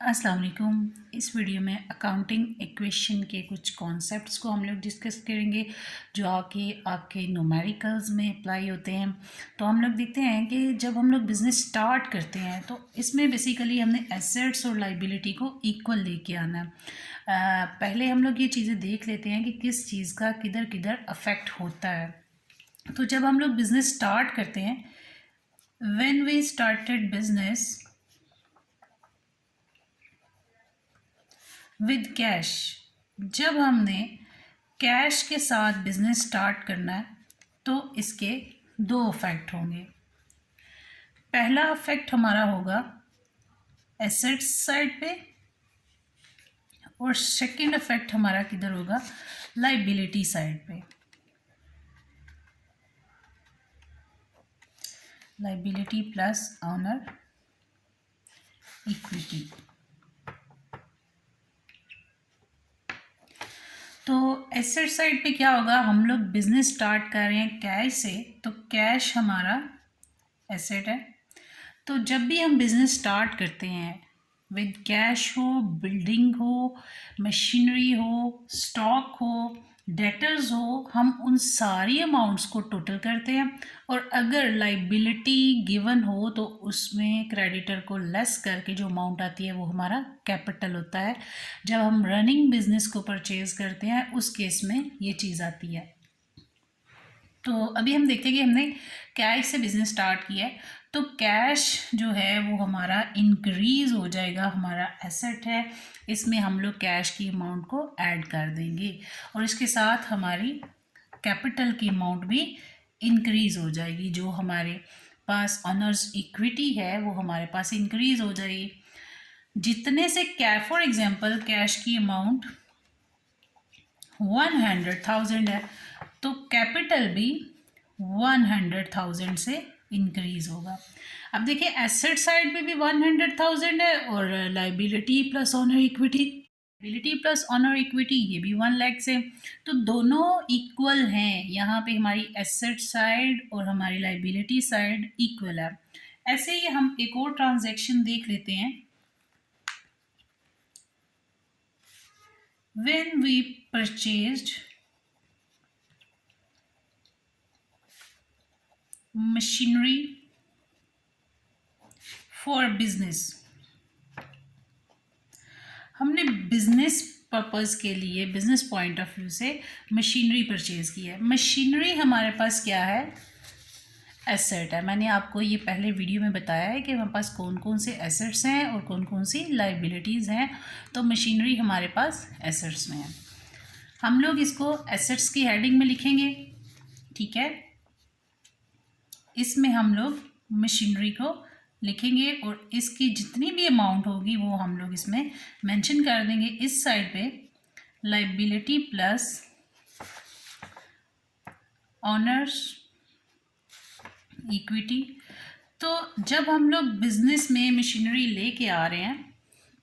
अस्सलाम वालेकुम। इस वीडियो में अकाउंटिंग इक्वेशन के कुछ कॉन्सेप्ट्स को हम लोग डिस्कस करेंगे जो आपके न्यूमेरिकल्स में अप्लाई होते हैं। तो हम लोग देखते हैं कि जब हम लोग बिज़नेस स्टार्ट करते हैं तो इसमें बेसिकली हमने एसेट्स और लाइबिलिटी को इक्वल लेके आना है। पहले हम लोग ये चीज़ें देख लेते हैं कि किस चीज़ का किधर किधर अफेक्ट होता है। तो जब हम लोग बिज़नेस स्टार्ट करते हैं, when we started business with cash, जब हमने कैश के साथ बिजनेस स्टार्ट करना है तो इसके दो इफेक्ट होंगे। पहला इफेक्ट हमारा होगा एसेट्स साइड पे और सेकंड इफेक्ट हमारा किधर होगा, लाइबिलिटी साइड पे। Liability plus owner equity. तो एसेट साइड पे क्या होगा, हम लोग बिजनेस स्टार्ट कर रहे हैं कैश से, तो कैश हमारा एसेट है। तो जब भी हम बिज़नेस स्टार्ट करते हैं, विद कैश हो, बिल्डिंग हो, मशीनरी हो, स्टॉक हो, डेटर्स हो, हम उन सारी अमाउंट्स को टोटल करते हैं और अगर लाइबिलिटी गिवन हो तो उसमें क्रेडिटर को लेस करके जो अमाउंट आती है वो हमारा कैपिटल होता है। जब हम रनिंग बिजनेस को परचेज करते हैं उस केस में ये चीज़ आती है। तो अभी हम देखते हैं कि हमने कैश से बिज़नेस स्टार्ट किया है, तो कैश जो है वो हमारा इंक्रीज़ हो जाएगा, हमारा एसेट है, इसमें हम लोग कैश की अमाउंट को ऐड कर देंगे और इसके साथ हमारी कैपिटल की अमाउंट भी इंक्रीज़ हो जाएगी। जो हमारे पास ऑनर्स इक्विटी है वो हमारे पास इंक्रीज़ हो जाएगी। जितने से फॉर एग्जांपल कैश की अमाउंट 100,000 है तो कैपिटल भी 100,000 से इंक्रीज होगा। अब देखिए एसेट साइड पे भी 100,000 है और liability plus owner equity, liability plus owner equity ये भी 1 लाख से, तो दोनों इक्वल हैं। यहाँ पे हमारी एसेट साइड और हमारी लाइबिलिटी साइड इक्वल है। ऐसे ही हम एक और ट्रांजैक्शन देख लेते हैं। When we purchased machinery for business, हमने बिजनेस पर्पस के लिए, बिजनेस पॉइंट ऑफ व्यू से मशीनरी परचेज की है। मशीनरी हमारे पास क्या है, एसेट है। मैंने आपको ये पहले वीडियो में बताया है कि हमारे पास कौन कौन से एसेट्स हैं और कौन कौन सी लाइबिलिटीज़ हैं। तो मशीनरी हमारे पास एसेट्स में है। हम लोग इसको एसेट्स की हेडिंग में लिखेंगे, ठीक है। इसमें हम लोग मशीनरी को लिखेंगे और इसकी जितनी भी अमाउंट होगी वो हम लोग इसमें मेंशन कर देंगे। इस साइड पे लाइबिलिटी प्लस ऑनर्स इक्विटी। तो जब हम लोग बिजनेस में मशीनरी लेके आ रहे हैं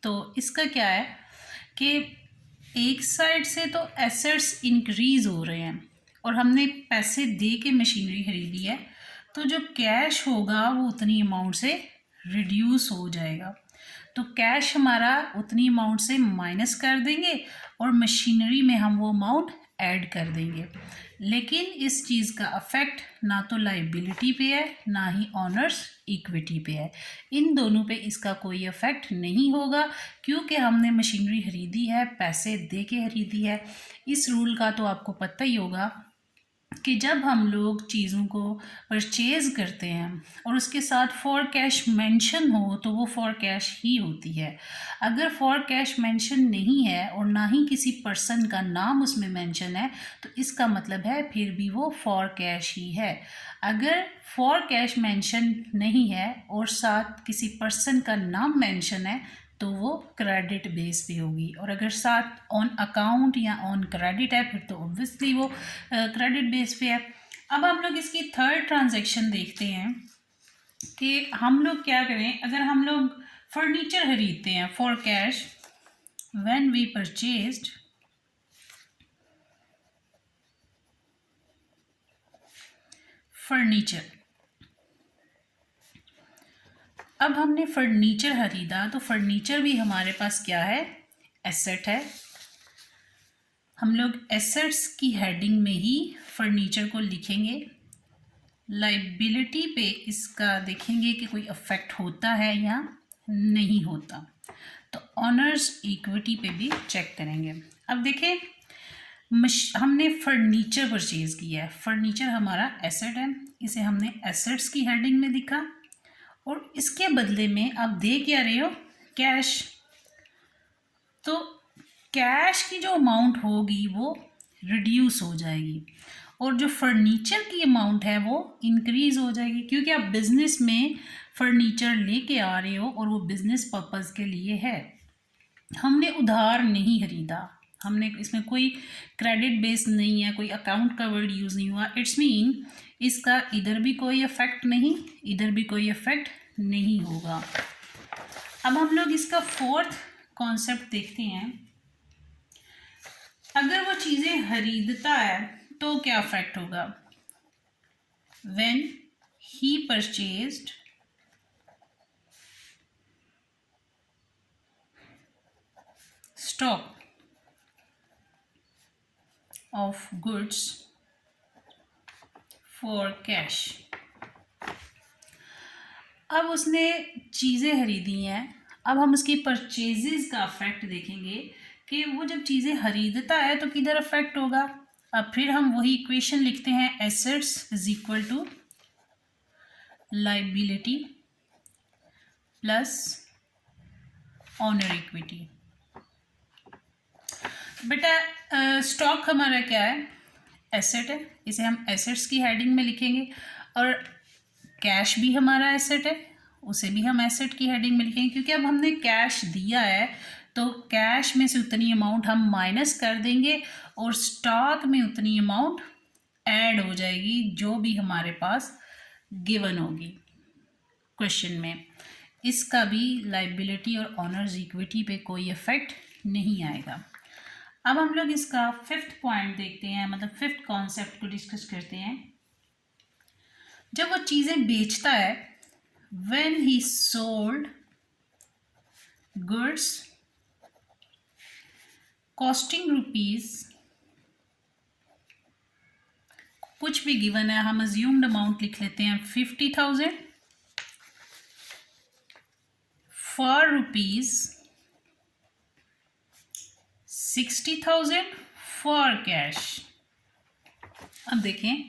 तो इसका क्या है कि एक साइड से तो एसेट्स इंक्रीज हो रहे हैं और हमने पैसे दे के मशीनरी खरीदी है, तो जो कैश होगा वो उतनी अमाउंट से रिड्यूस हो जाएगा। तो कैश हमारा उतनी अमाउंट से माइनस कर देंगे और मशीनरी में हम वो अमाउंट ऐड कर देंगे। लेकिन इस चीज़ का अफेक्ट ना तो लाइबिलिटी पे है ना ही ऑनर्स इक्विटी पे है। इन दोनों पे इसका कोई अफेक्ट नहीं होगा क्योंकि हमने मशीनरी खरीदी है, पैसे दे के खरीदी है। इस रूल का तो आपको पता ही होगा कि जब हम लोग चीज़ों को परचेज़ करते हैं और उसके साथ फॉर कैश मेंशन हो तो वो फॉर कैश ही होती है। अगर फॉर कैश मेंशन नहीं है और ना ही किसी पर्सन का नाम उसमें मेंशन है तो इसका मतलब है फिर भी वो फॉर कैश ही है। अगर फॉर कैश मेंशन नहीं है और साथ किसी पर्सन का नाम मेंशन है तो वो क्रेडिट बेस पे होगी, और अगर साथ ऑन अकाउंट या ऑन क्रेडिट है फिर तो ऑब्वियसली वो क्रेडिट बेस पे है। अब हम लोग इसकी थर्ड ट्रांजैक्शन देखते हैं कि हम लोग क्या करें। अगर हम लोग फर्नीचर खरीदते हैं for cash, when we purchased furniture, अब हमने फर्नीचर खरीदा, तो फर्नीचर भी हमारे पास क्या है, एसेट है। हम लोग एसेट्स की हेडिंग में ही फर्नीचर को लिखेंगे। लाइबिलिटी पे इसका देखेंगे कि कोई अफेक्ट होता है या नहीं होता। तो ऑनर्स इक्विटी पे भी चेक करेंगे। अब देखें, हमने फर्नीचर परचेज किया है, फर्नीचर हमारा एसेट है, इसे हमने एसेट्स की हेडिंग में लिखा और इसके बदले में आप दे क्या रहे हो, कैश। तो कैश की जो अमाउंट होगी वो रिड्यूस हो जाएगी और जो फर्नीचर की अमाउंट है वो इंक्रीज़ हो जाएगी, क्योंकि आप बिज़नेस में फर्नीचर लेके आ रहे हो और वो बिज़नेस पर्पज़ के लिए है। हमने उधार नहीं खरीदा, हमने इसमें कोई क्रेडिट बेस नहीं है, कोई अकाउंट का वर्ड यूज़ नहीं हुआ। इट्स मीन इसका इधर भी कोई इफेक्ट नहीं, इधर भी कोई इफेक्ट नहीं होगा। अब हम लोग इसका फोर्थ कॉन्सेप्ट देखते हैं। अगर वो चीज़ें खरीदता है तो क्या इफेक्ट होगा, when he purchased stock of goods for cash. अब उसने चीज़ें खरीदी हैं, अब हम उसकी परचेजेस का अफेक्ट देखेंगे कि वो जब चीज़ें खरीदता है तो किधर अफेक्ट होगा। अब फिर हम वही इक्वेशन लिखते हैं, assets is equal to liability plus owner equity. बेटा स्टॉक हमारा क्या है, एसेट है, इसे हम एसेट्स की हेडिंग में लिखेंगे और कैश भी हमारा एसेट है, उसे भी हम एसेट की हेडिंग में लिखेंगे, क्योंकि अब हमने कैश दिया है तो कैश में से उतनी अमाउंट हम माइनस कर देंगे और स्टॉक में उतनी अमाउंट ऐड हो जाएगी जो भी हमारे पास गिवन होगी क्वेश्चन में। इसका भी लाइबिलिटी और ऑनर्स इक्विटी पे कोई इफेक्ट नहीं आएगा। अब हम लोग इसका फिफ्थ पॉइंट देखते हैं, मतलब फिफ्थ कॉन्सेप्ट को डिस्कस करते हैं। जब वो चीज़ें बेचता है, when he sold goods costing rupees, कुछ भी गिवन है, हम अज्यूम्ड अमाउंट लिख लेते हैं 50,000 फॉर रुपीज 60,000 फॉर कैश। अब देखें,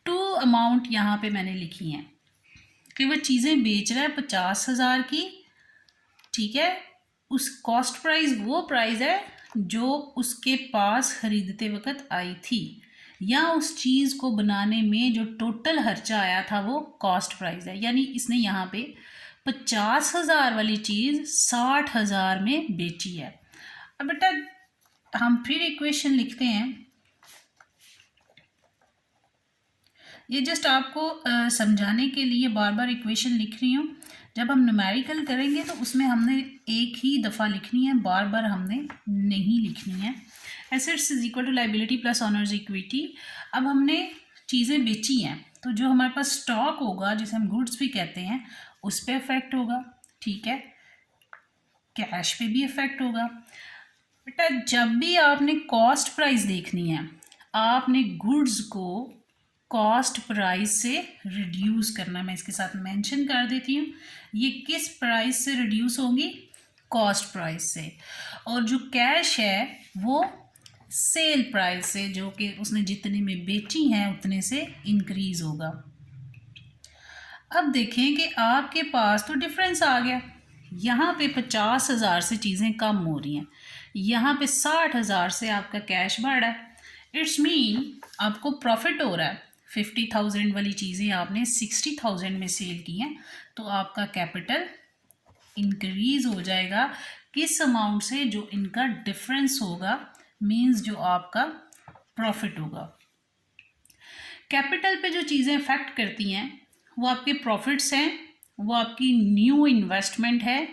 टू अमाउंट यहाँ पे मैंने लिखी हैं कि वह चीज़ें बेच रहा है 50,000 की, ठीक है। उस कॉस्ट प्राइस वो प्राइस है जो उसके पास खरीदते वक्त आई थी, या उस चीज़ को बनाने में जो टोटल खर्चा आया था वो कॉस्ट प्राइस है। यानी इसने यहाँ पे 50,000 वाली चीज़ 60,000 में बेची है। अब बेटा हम फिर इक्वेशन लिखते हैं, ये जस्ट आपको समझाने के लिए बार बार इक्वेशन लिख रही हूँ। जब हम न्यूमेरिकल करेंगे तो उसमें हमने एक ही दफ़ा लिखनी है, बार बार हमने नहीं लिखनी है। Assets is equal to liability plus owner's equity. अब हमने चीज़ें बेची हैं तो जो हमारे पास स्टॉक होगा, जिसे हम गुड्स भी कहते हैं, उस पर इफेक्ट होगा, ठीक है। कैश पे भी इफेक्ट होगा। बेटा जब भी आपने कॉस्ट प्राइस देखनी है, आपने गुड्स को कॉस्ट प्राइस से रिड्यूस करना। मैं इसके साथ मेंशन कर देती हूँ, ये किस प्राइस से रिड्यूस होगी, कॉस्ट प्राइस से। और जो कैश है वो सेल प्राइस से, जो कि उसने जितने में बेची हैं उतने से इंक्रीज होगा। अब देखें कि आपके पास तो डिफरेंस आ गया, यहाँ पे 50,000 से चीज़ें कम हो रही हैं, यहाँ पे 60,000 से आपका कैश बढ़ रहा है। इट्स मीन आपको प्रॉफिट हो रहा है। 50,000 वाली चीज़ें आपने 60,000 में सेल की हैं, तो आपका कैपिटल इंक्रीज हो जाएगा किस अमाउंट से, जो इनका डिफरेंस होगा, मींस जो आपका प्रॉफिट होगा। कैपिटल पे जो चीज़ें इफेक्ट करती हैं वो आपके प्रॉफिट्स हैं, वो आपकी न्यू इन्वेस्टमेंट है,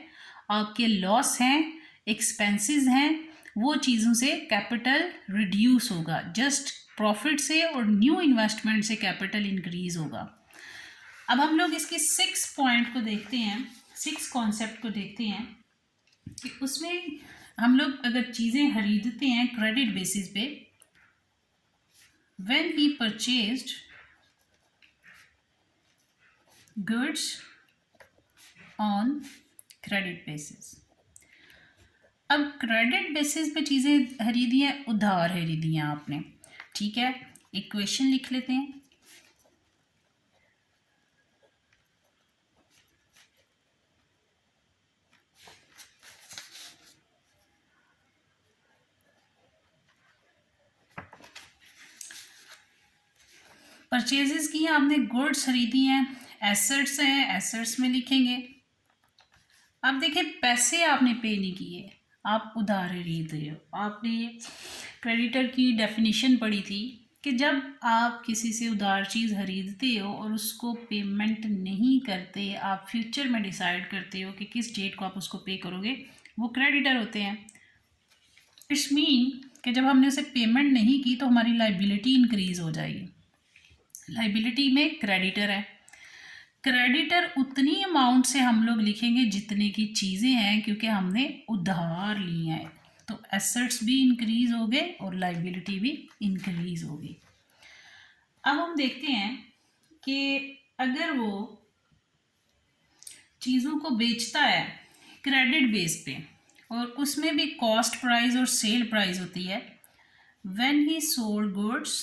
आपके लॉस हैं, एक्सपेंसेस हैं, वो चीज़ों से कैपिटल रिड्यूस होगा। जस्ट प्रॉफिट से और न्यू इन्वेस्टमेंट से कैपिटल इंक्रीज होगा। अब हम लोग इसके 6 पॉइंट को देखते हैं, 6 कॉन्सेप्ट को देखते हैं कि उसमें हम लोग अगर चीज़ें खरीदते हैं क्रेडिट बेसिस पे, when he purchased goods on credit basis. अब क्रेडिट बेसिस पे चीज़ें खरीदी हैं, उधार खरीदी हैं आपने, ठीक है। इक्वेशन लिख लेते हैं। परचेजेस की हैं आपने, गुड्स खरीदी हैं, एसेट्स हैं, एसेट्स में लिखेंगे। अब देखिए पैसे आपने पे नहीं किए, आप उधार खरीद रहे हो। आपने क्रेडिटर की डेफिनेशन पढ़ी थी कि जब आप किसी से उधार चीज़ खरीदते हो और उसको पेमेंट नहीं करते, आप फ्यूचर में डिसाइड करते हो कि किस डेट को आप उसको पे करोगे, वो क्रेडिटर होते हैं। इट्स मीन कि जब हमने उसे पेमेंट नहीं की तो हमारी लाइबिलिटी इंक्रीज हो जाएगी। लाइबिलिटी में क्रेडिटर है, क्रेडिटर उतनी अमाउंट से हम लोग लिखेंगे जितने की चीज़ें हैं, क्योंकि हमने उधार ली हैं। तो एसेट्स भी इंक्रीज हो गए और लाइबिलिटी भी इंक्रीज हो गई। अब हम देखते हैं कि अगर वो चीज़ों को बेचता है क्रेडिट बेस पे और उसमें भी कॉस्ट प्राइस और सेल प्राइस होती है, when he sold goods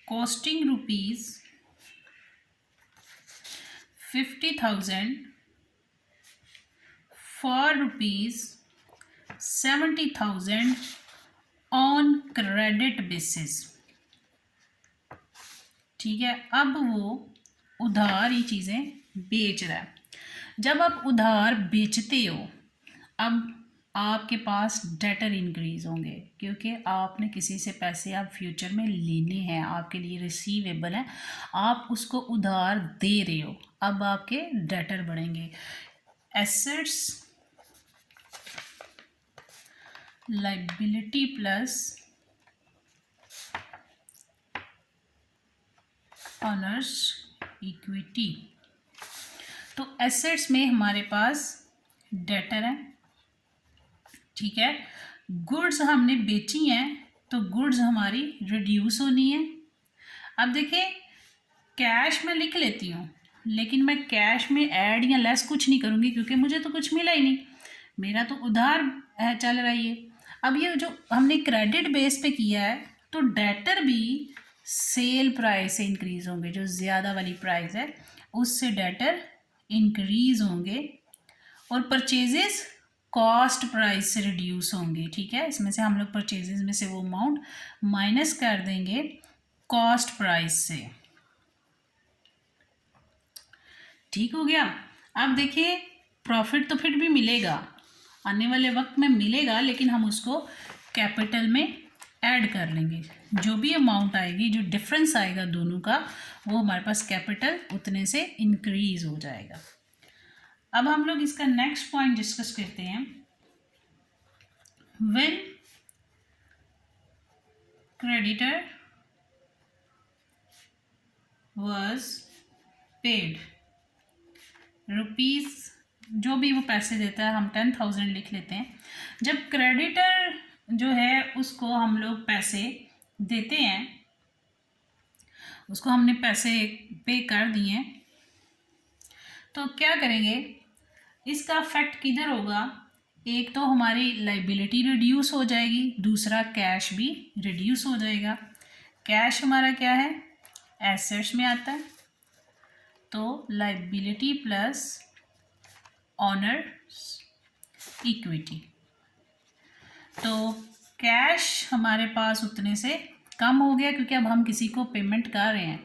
costing rupees 50,000 for rupees 70,000 on credit basis, ठीक है। अब वो उधार ये चीज़ें बेच रहा है। जब आप उधार बेचते हो, अब आपके पास डेटर इंक्रीज होंगे, क्योंकि आपने किसी से पैसे आप फ्यूचर में लेने हैं, आपके लिए रिसीवेबल हैं, आप उसको उधार दे रहे हो, अब आपके डेटर बढ़ेंगे। Assets liability plus owner's equity. तो एसेट्स में हमारे पास डेटर है, ठीक है। गुड्स हमने बेची हैं तो गुड्स हमारी रिड्यूस होनी है। अब देखिए कैश में लिख लेती हूँ, लेकिन मैं कैश में ऐड या लेस कुछ नहीं करूँगी, क्योंकि मुझे तो कुछ मिला ही नहीं, मेरा तो उधार है चल रहा है ये। अब ये जो हमने क्रेडिट बेस पे किया है, तो डेटर भी सेल प्राइस से इंक्रीज होंगे, जो ज़्यादा वाली प्राइस है उससे डेटर इंक्रीज होंगे, और परचेजेस कॉस्ट प्राइस से रिड्यूस होंगे, ठीक है। इसमें से हम लोग परचेजेस में से वो अमाउंट माइनस कर देंगे कॉस्ट प्राइस से, ठीक हो गया। अब देखिए प्रॉफिट तो फिर भी मिलेगा, आने वाले वक्त में मिलेगा, लेकिन हम उसको कैपिटल में ऐड कर लेंगे। जो भी अमाउंट आएगी, जो डिफरेंस आएगा दोनों का, वो हमारे पास कैपिटल उतने से इंक्रीज हो जाएगा। अब हम लोग इसका नेक्स्ट पॉइंट डिस्कस करते हैं। When creditor was paid rupees, जो भी वो पैसे देता है, हम 10,000 लिख लेते हैं। जब क्रेडिटर जो है उसको हम लोग पैसे देते हैं, उसको हमने पैसे पे कर दिए, तो क्या करेंगे, इसका इफेक्ट किधर होगा, एक तो हमारी लाइबिलिटी रिड्यूस हो जाएगी, दूसरा कैश भी रिड्यूस हो जाएगा। कैश हमारा क्या है, एसेट्स में आता है, तो लाइबिलिटी प्लस ऑनर्स इक्विटी। तो कैश हमारे पास उतने से कम हो गया, क्योंकि अब हम किसी को पेमेंट कर रहे हैं,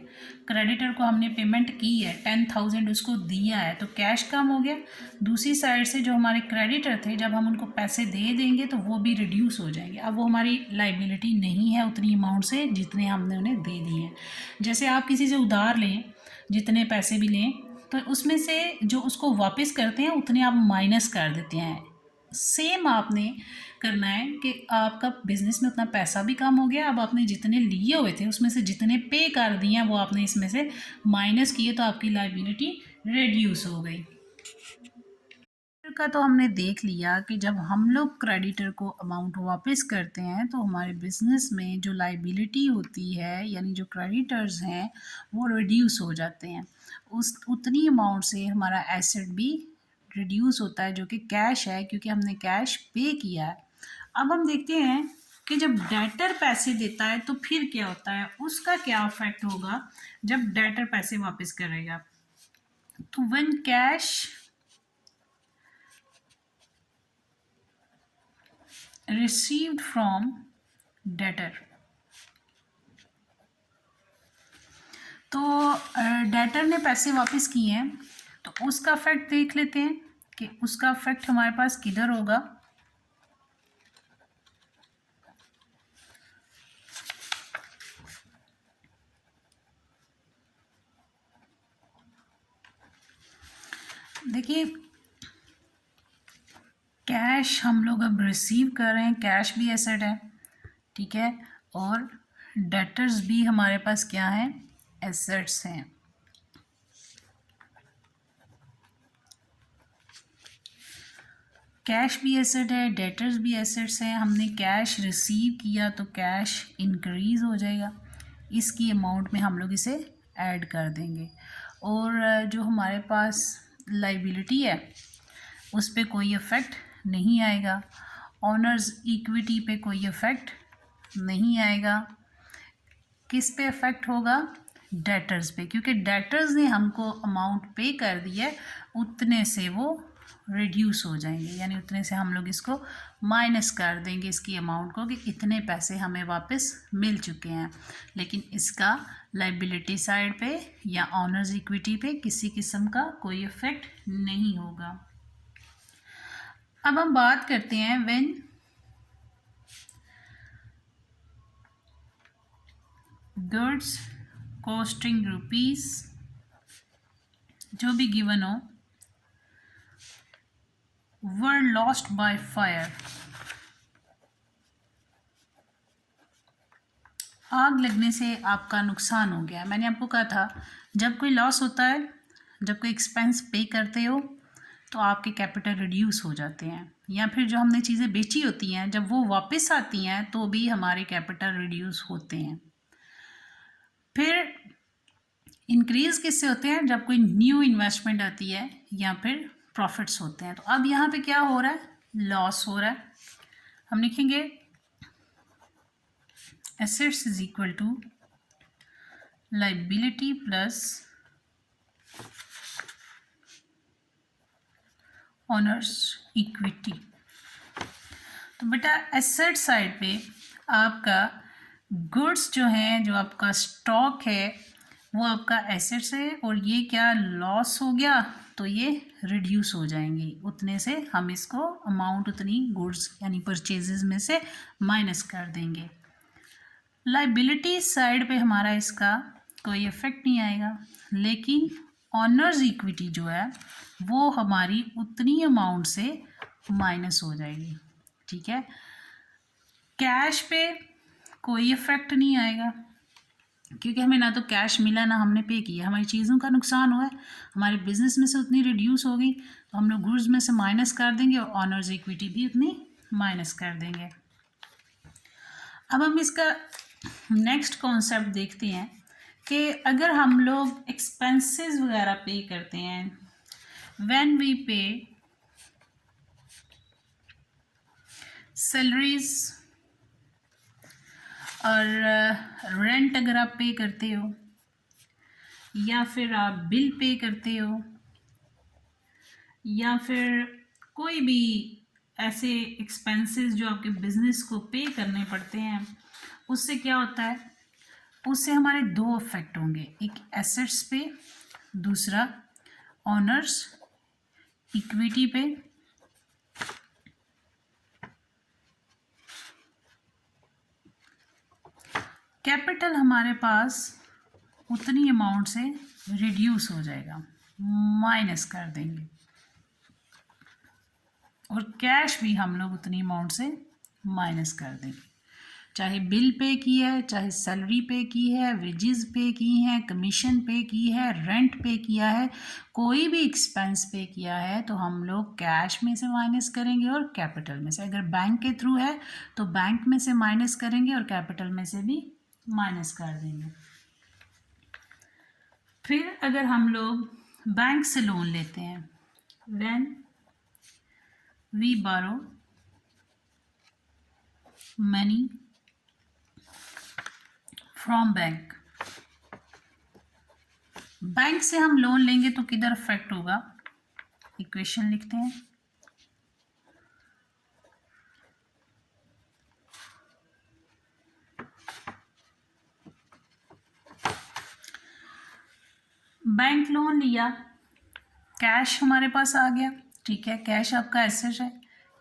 क्रेडिटर को हमने पेमेंट की है, 10,000 उसको दिया है, तो कैश कम हो गया। दूसरी साइड से जो हमारे क्रेडिटर थे, जब हम उनको पैसे दे देंगे तो वो भी रिड्यूस हो जाएंगे, अब वो हमारी लाइबिलिटी नहीं है उतनी अमाउंट से जितने हमने उन्हें दे दिए हैं। जैसे आप किसी से उधार लें, जितने पैसे भी लें, तो उसमें से जो उसको वापस करते हैं उतने आप माइनस कर देते हैं, सेम आपने करना है कि आपका बिजनेस में उतना पैसा भी कम हो गया, अब आपने जितने लिए हुए थे उसमें से जितने पे कर दिए हैं वो आपने इसमें से माइनस किए, तो आपकी लायबिलिटी रिड्यूस हो गई। का तो हमने देख लिया कि जब हम लोग क्रेडिटर को अमाउंट वापस करते हैं तो हमारे बिजनेस में जो लायबिलिटी होती है यानी जो क्रेडिटर्स हैं वो रिड्यूस हो जाते हैं, उस उतनी अमाउंट से हमारा एसेट भी रिड्यूस होता है जो कि कैश है, क्योंकि हमने कैश पे किया है। अब हम देखते हैं कि जब डेटर पैसे देता है तो फिर क्या होता है, उसका क्या इफेक्ट होगा जब डेटर पैसे वापस करेगा। तो when cash received from debtor, तो डेटर ने पैसे वापस किए हैं तो उसका इफेक्ट देख लेते हैं कि उसका इफेक्ट हमारे पास किधर होगा। देखिए कैश हम लोग अब रिसीव कर रहे हैं, कैश भी एसेट है, ठीक है, और डेटर्स भी हमारे पास क्या है, एसेट्स हैं। कैश भी एसेट है, डेटर्स भी एसेट्स हैं। हमने कैश रिसीव किया तो कैश इंक्रीज़ हो जाएगा, इसकी अमाउंट में हम लोग इसे ऐड कर देंगे, और जो हमारे पास लाइबिलिटी है उस पर कोई इफ़ेक्ट नहीं आएगा, ऑनर्स इक्विटी पे कोई इफ़ेक्ट नहीं आएगा। किस पे इफ़ेक्ट होगा, डेटर्स पे, क्योंकि डेटर्स ने हमको अमाउंट पे कर दिया है, उतने से वो रिड्यूस हो जाएंगे, यानी उतने से हम लोग इसको माइनस कर देंगे इसकी अमाउंट को, कि इतने पैसे हमें वापस मिल चुके हैं। लेकिन इसका लाइबिलिटी साइड पे या ऑनर्स इक्विटी पे किसी किस्म का कोई इफ़ेक्ट नहीं होगा। अब हम बात करते हैं व्हेन गुड्स कॉस्टिंग रुपीस जो भी गिवन हो वर लॉस्ट बाय फायर, आग लगने से आपका नुकसान हो गया। मैंने आपको कहा था जब कोई लॉस होता है, जब कोई एक्सपेंस पे करते हो तो आपके कैपिटल रिड्यूस हो जाते हैं, या फिर जो हमने चीज़ें बेची होती हैं जब वो वापस आती हैं तो भी हमारे कैपिटल रिड्यूस होते हैं। फिर इंक्रीज़ किससे होते हैं, जब कोई न्यू इन्वेस्टमेंट आती है या फिर प्रॉफिट्स होते हैं। तो अब यहाँ पे क्या हो रहा है, लॉस हो रहा है। हम लिखेंगे assets is equal to liability plus owner's equity. तो बेटा एसेट साइड पे आपका गुड्स जो हैं, जो आपका स्टॉक है वो आपका एसेट्स है, और ये क्या लॉस हो गया तो ये रिड्यूस हो जाएंगी, उतने से हम इसको अमाउंट उतनी गुड्स यानी परचेजेस में से माइनस कर देंगे। लाइबिलिटी साइड पे हमारा इसका कोई इफेक्ट नहीं आएगा, लेकिन ऑनर्स इक्विटी जो है वो हमारी उतनी अमाउंट से माइनस हो जाएगी, ठीक है। कैश पे कोई इफेक्ट नहीं आएगा, क्योंकि हमें ना तो कैश मिला ना हमने पे किया, हमारी चीज़ों का नुकसान हुआ है, हमारे बिजनेस में से उतनी रिड्यूस हो गई, तो हम लोग गुड्स में से माइनस कर देंगे और ऑनर्स इक्विटी भी उतनी माइनस कर देंगे। अब हम इसका नेक्स्ट कॉन्सेप्ट देखते हैं कि अगर हम लोग एक्सपेंसेस वगैरह पे करते हैं, व्हेन वी पे सैलरीज और रेंट अगर आप पे करते हो या फिर आप बिल पे करते हो या फिर कोई भी ऐसे एक्सपेंसेस जो आपके बिजनेस को पे करने पड़ते हैं, उससे क्या होता है, उससे हमारे दो इफेक्ट होंगे, एक एसेट्स पे, दूसरा ऑनर्स इक्विटी पे। कैपिटल हमारे पास उतनी अमाउंट से रिड्यूस हो जाएगा, माइनस कर देंगे। और कैश भी हम लोग उतनी अमाउंट से माइनस कर देंगे, चाहे बिल पे की है, चाहे सैलरी पे की है, वेजेस पे की हैं, कमीशन पे की है, रेंट पे किया है, कोई भी एक्सपेंस पे किया है तो हम लोग कैश में से माइनस करेंगे और कैपिटल में से। अगर बैंक के थ्रू है तो बैंक में से माइनस करेंगे और कैपिटल में से भी माइनस कर देंगे। फिर अगर हम लोग बैंक से लोन लेते हैं, when we borrow money from bank, bank से हम लोन लेंगे तो किधर अफेक्ट होगा, इक्वेशन लिखते हैं। बैंक लोन लिया, कैश हमारे पास आ गया, ठीक है, कैश आपका एसेट है,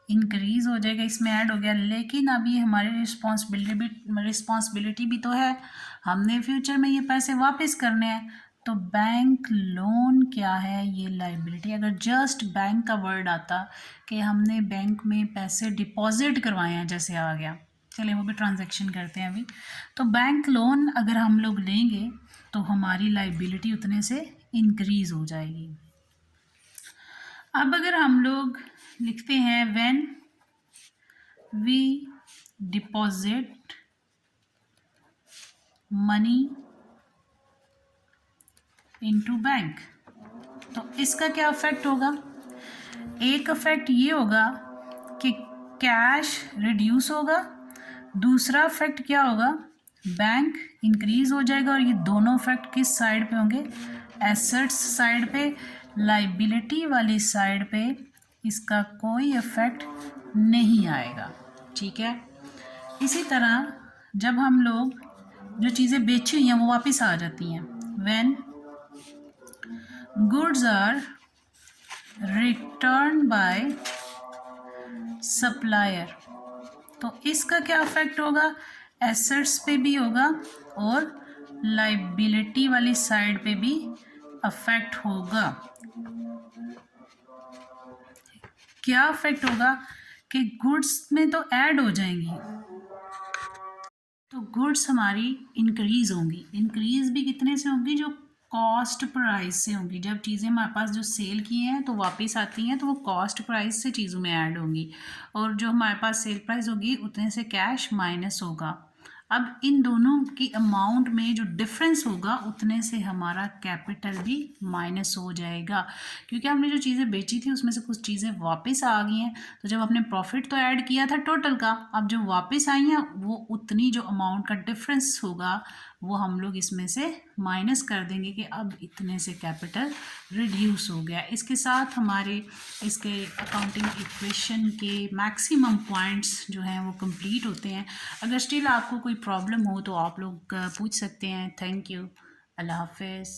इंक्रीज हो जाएगा, इसमें ऐड हो गया, लेकिन अब ये हमारी रिस्पॉन्सिबिलिटी भी तो है, हमने फ्यूचर में ये पैसे वापस करने हैं। तो बैंक लोन क्या है, ये लाइबिलिटी। अगर जस्ट बैंक का वर्ड आता कि हमने बैंक में पैसे डिपॉजिट करवाए हैं, जैसे आ गया, चलिए वो भी ट्रांजैक्शन करते हैं अभी। तो बैंक लोन अगर हम लोग लेंगे तो हमारी लाइबिलिटी उतने से इंक्रीज हो जाएगी। अब अगर हम लोग लिखते हैं when we deposit money into bank, तो इसका क्या इफेक्ट होगा, एक इफेक्ट ये होगा कि कैश रिड्यूस होगा, दूसरा इफेक्ट क्या होगा, बैंक इंक्रीज हो जाएगा, और ये दोनों इफेक्ट किस साइड पे होंगे, एसेट्स साइड पे। लाइबिलिटी वाली साइड पे इसका कोई इफेक्ट नहीं आएगा, ठीक है। इसी तरह जब हम लोग जो चीज़ें बेची हुई हैं वो वापस आ जाती हैं, when goods are return by supplier, तो इसका क्या इफेक्ट होगा, एसेट्स पे भी होगा और लाइबिलिटी वाली साइड पे भी अफेक्ट होगा। क्या इफेक्ट होगा कि गुड्स में तो ऐड हो जाएंगी, तो गुड्स हमारी इंक्रीज होंगी, इंक्रीज भी कितने से होंगी, जो कॉस्ट प्राइस से होंगी। जब चीज़ें हमारे पास जो सेल की हैं तो वापस आती हैं तो वो कॉस्ट प्राइस से चीज़ों में ऐड होंगी, और जो हमारे पास सेल प्राइस होगी उतने से कैश माइनस होगा। अब इन दोनों की अमाउंट में जो डिफरेंस होगा उतने से हमारा कैपिटल भी माइनस हो जाएगा, क्योंकि हमने जो चीज़ें बेची थी उसमें से कुछ चीज़ें वापस आ गई हैं। तो जब हमने प्रॉफिट तो ऐड किया था टोटल का, अब जो वापस आई हैं वो उतनी जो अमाउंट का डिफरेंस होगा वो हम लोग इसमें से माइनस कर देंगे कि अब इतने से कैपिटल रिड्यूस हो गया। इसके साथ हमारे इसके अकाउंटिंग इक्वेशन के मैक्सिमम पॉइंट्स जो हैं वो कंप्लीट होते हैं। अगर स्टिल आपको कोई प्रॉब्लम हो तो आप लोग पूछ सकते हैं। थैंक यू, अल्लाह हाफिज़।